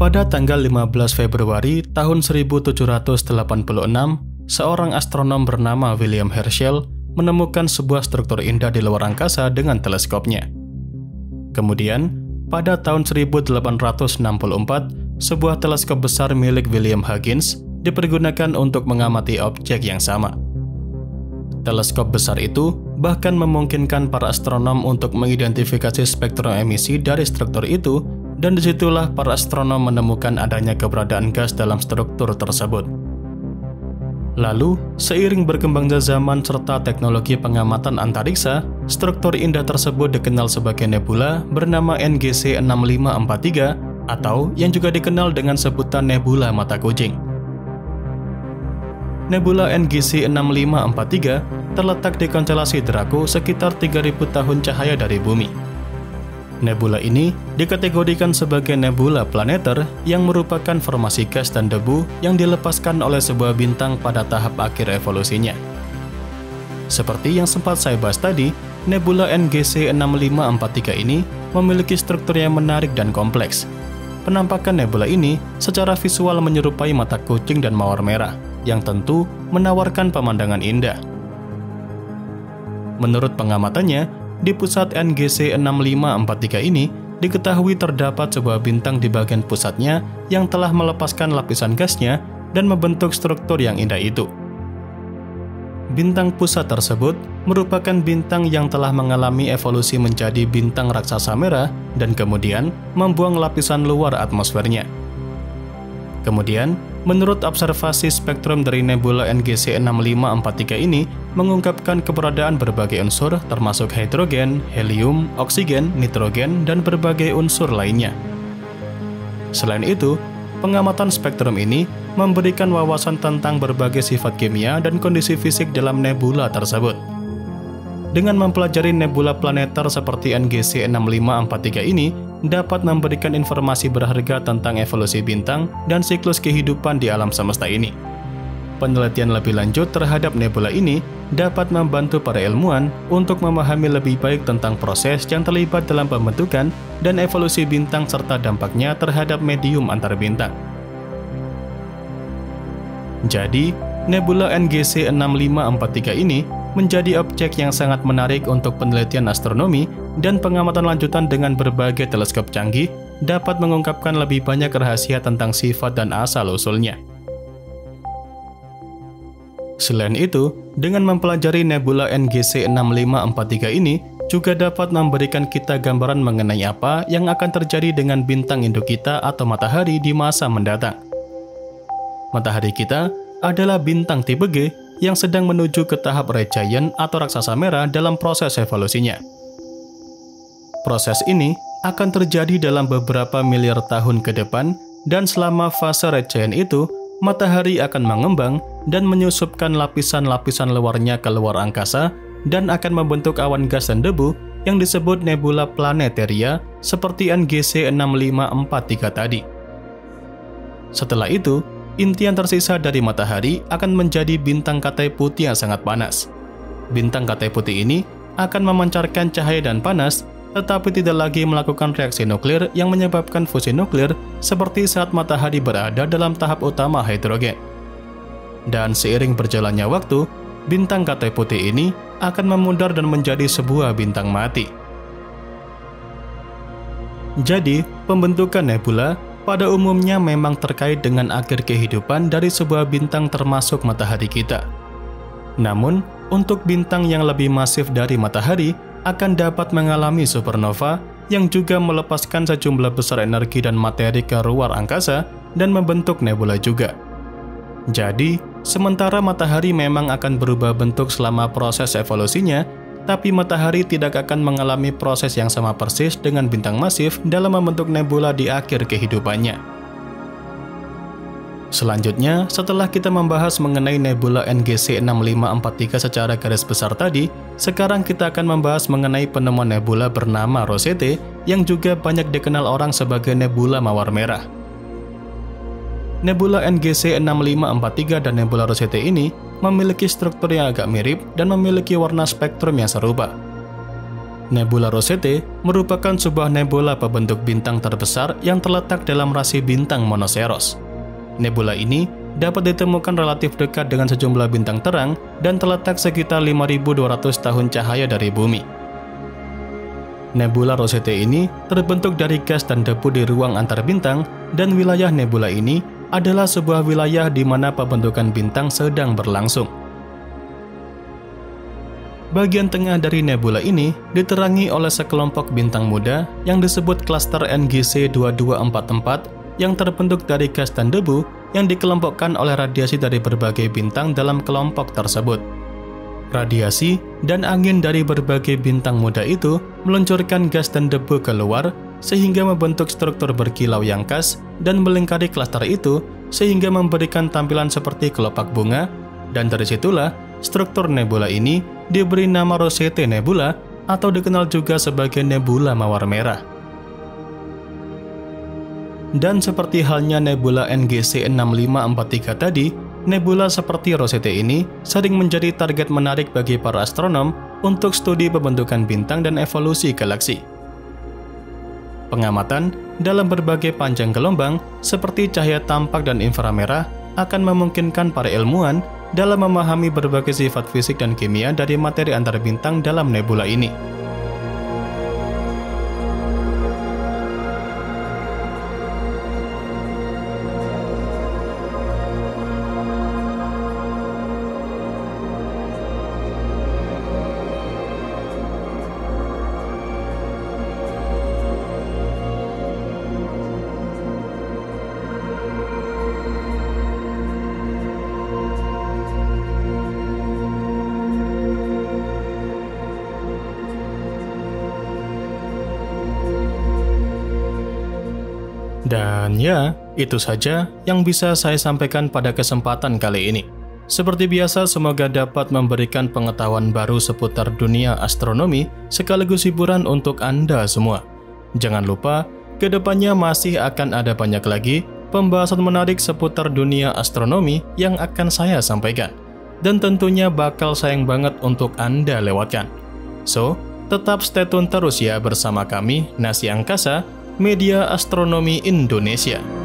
Pada tanggal 15 Februari tahun 1786, seorang astronom bernama William Herschel menemukan sebuah struktur indah di luar angkasa dengan teleskopnya. Kemudian, pada tahun 1864, sebuah teleskop besar milik William Huggins dipergunakan untuk mengamati objek yang sama. Teleskop besar itu bahkan memungkinkan para astronom untuk mengidentifikasi spektrum emisi dari struktur itu, dan disitulah para astronom menemukan adanya keberadaan gas dalam struktur tersebut. Lalu, seiring berkembangnya zaman serta teknologi pengamatan antariksa, struktur indah tersebut dikenal sebagai nebula bernama NGC 6543 atau yang juga dikenal dengan sebutan nebula mata kucing. Nebula NGC 6543 terletak di konstelasi Draco sekitar 3000 tahun cahaya dari bumi. Nebula ini dikategorikan sebagai nebula planeter yang merupakan formasi gas dan debu yang dilepaskan oleh sebuah bintang pada tahap akhir evolusinya. Seperti yang sempat saya bahas tadi, nebula NGC 6543 ini memiliki struktur yang menarik dan kompleks. Penampakan nebula ini secara visual menyerupai mata kucing dan mawar merah, yang tentu menawarkan pemandangan indah. Menurut pengamatannya, di pusat NGC 6543 ini diketahui terdapat sebuah bintang di bagian pusatnya yang telah melepaskan lapisan gasnya dan membentuk struktur yang indah itu. Bintang pusat tersebut merupakan bintang yang telah mengalami evolusi menjadi bintang raksasa merah dan kemudian membuang lapisan luar atmosfernya. Kemudian, menurut observasi spektrum dari nebula NGC 6543 ini mengungkapkan keberadaan berbagai unsur termasuk hidrogen, helium, oksigen, nitrogen, dan berbagai unsur lainnya. Selain itu, pengamatan spektrum ini memberikan wawasan tentang berbagai sifat kimia dan kondisi fisik dalam nebula tersebut. Dengan mempelajari nebula planeter seperti NGC 6543 ini, dapat memberikan informasi berharga tentang evolusi bintang dan siklus kehidupan di alam semesta ini. Penelitian lebih lanjut terhadap nebula ini dapat membantu para ilmuwan untuk memahami lebih baik tentang proses yang terlibat dalam pembentukan dan evolusi bintang serta dampaknya terhadap medium antar bintang. Jadi, nebula NGC 6543 ini menjadi objek yang sangat menarik untuk penelitian astronomi dan pengamatan lanjutan dengan berbagai teleskop canggih dapat mengungkapkan lebih banyak rahasia tentang sifat dan asal-usulnya. Selain itu, dengan mempelajari nebula NGC 6543 ini juga dapat memberikan kita gambaran mengenai apa yang akan terjadi dengan bintang induk kita atau matahari di masa mendatang. Matahari kita adalah bintang tipe G yang sedang menuju ke tahap red giant atau raksasa merah dalam proses evolusinya. Proses ini akan terjadi dalam beberapa miliar tahun ke depan, dan selama fase red giant itu, matahari akan mengembang dan menyusupkan lapisan-lapisan luarnya ke luar angkasa dan akan membentuk awan gas dan debu yang disebut nebula planetaria seperti NGC 6543 tadi. Setelah itu, inti yang tersisa dari matahari akan menjadi bintang katai putih yang sangat panas. Bintang katai putih ini akan memancarkan cahaya dan panas, tetapi tidak lagi melakukan reaksi nuklir yang menyebabkan fusi nuklir seperti saat matahari berada dalam tahap utama hidrogen. Dan seiring berjalannya waktu, bintang katai putih ini akan memudar dan menjadi sebuah bintang mati. Jadi, pembentukan nebula pada umumnya memang terkait dengan akhir kehidupan dari sebuah bintang termasuk matahari kita. Namun, untuk bintang yang lebih masif dari matahari akan dapat mengalami supernova yang juga melepaskan sejumlah besar energi dan materi ke luar angkasa dan membentuk nebula juga. Jadi, sementara matahari memang akan berubah bentuk selama proses evolusinya, tapi matahari tidak akan mengalami proses yang sama persis dengan bintang masif dalam membentuk nebula di akhir kehidupannya. Selanjutnya, setelah kita membahas mengenai nebula NGC 6543 secara garis besar tadi, sekarang kita akan membahas mengenai penemuan nebula bernama Rosette yang juga banyak dikenal orang sebagai nebula mawar merah. Nebula NGC 6543 dan nebula Rosette ini memiliki struktur yang agak mirip dan memiliki warna spektrum yang serupa. Nebula Rosette merupakan sebuah nebula berbentuk bintang terbesar yang terletak dalam rasi bintang Monoceros. Nebula ini dapat ditemukan relatif dekat dengan sejumlah bintang terang dan terletak sekitar 5.200 tahun cahaya dari bumi. Nebula Rosette ini terbentuk dari gas dan debu di ruang antar bintang, dan wilayah nebula ini adalah sebuah wilayah di mana pembentukan bintang sedang berlangsung. Bagian tengah dari nebula ini diterangi oleh sekelompok bintang muda yang disebut klaster NGC 2244 yang terbentuk dari gas dan debu yang dikelompokkan oleh radiasi dari berbagai bintang dalam kelompok tersebut. Radiasi dan angin dari berbagai bintang muda itu meluncurkan gas dan debu keluar sehingga membentuk struktur berkilau yang khas dan melingkari klaster itu sehingga memberikan tampilan seperti kelopak bunga, dan dari situlah struktur nebula ini diberi nama Rosette Nebula atau dikenal juga sebagai nebula mawar merah. Dan seperti halnya nebula NGC 6543 tadi, nebula seperti Rosette ini sering menjadi target menarik bagi para astronom untuk studi pembentukan bintang dan evolusi galaksi. Pengamatan dalam berbagai panjang gelombang seperti cahaya tampak dan inframerah akan memungkinkan para ilmuwan dalam memahami berbagai sifat fisik dan kimia dari materi antar bintang dalam nebula ini. Dan ya, itu saja yang bisa saya sampaikan pada kesempatan kali ini. Seperti biasa, semoga dapat memberikan pengetahuan baru seputar dunia astronomi sekaligus hiburan untuk Anda semua. Jangan lupa, kedepannya masih akan ada banyak lagi pembahasan menarik seputar dunia astronomi yang akan saya sampaikan. Dan tentunya bakal sayang banget untuk Anda lewatkan. So, tetap stay tune terus ya bersama kami, Nasi Angkasa, Media Astronomi Indonesia.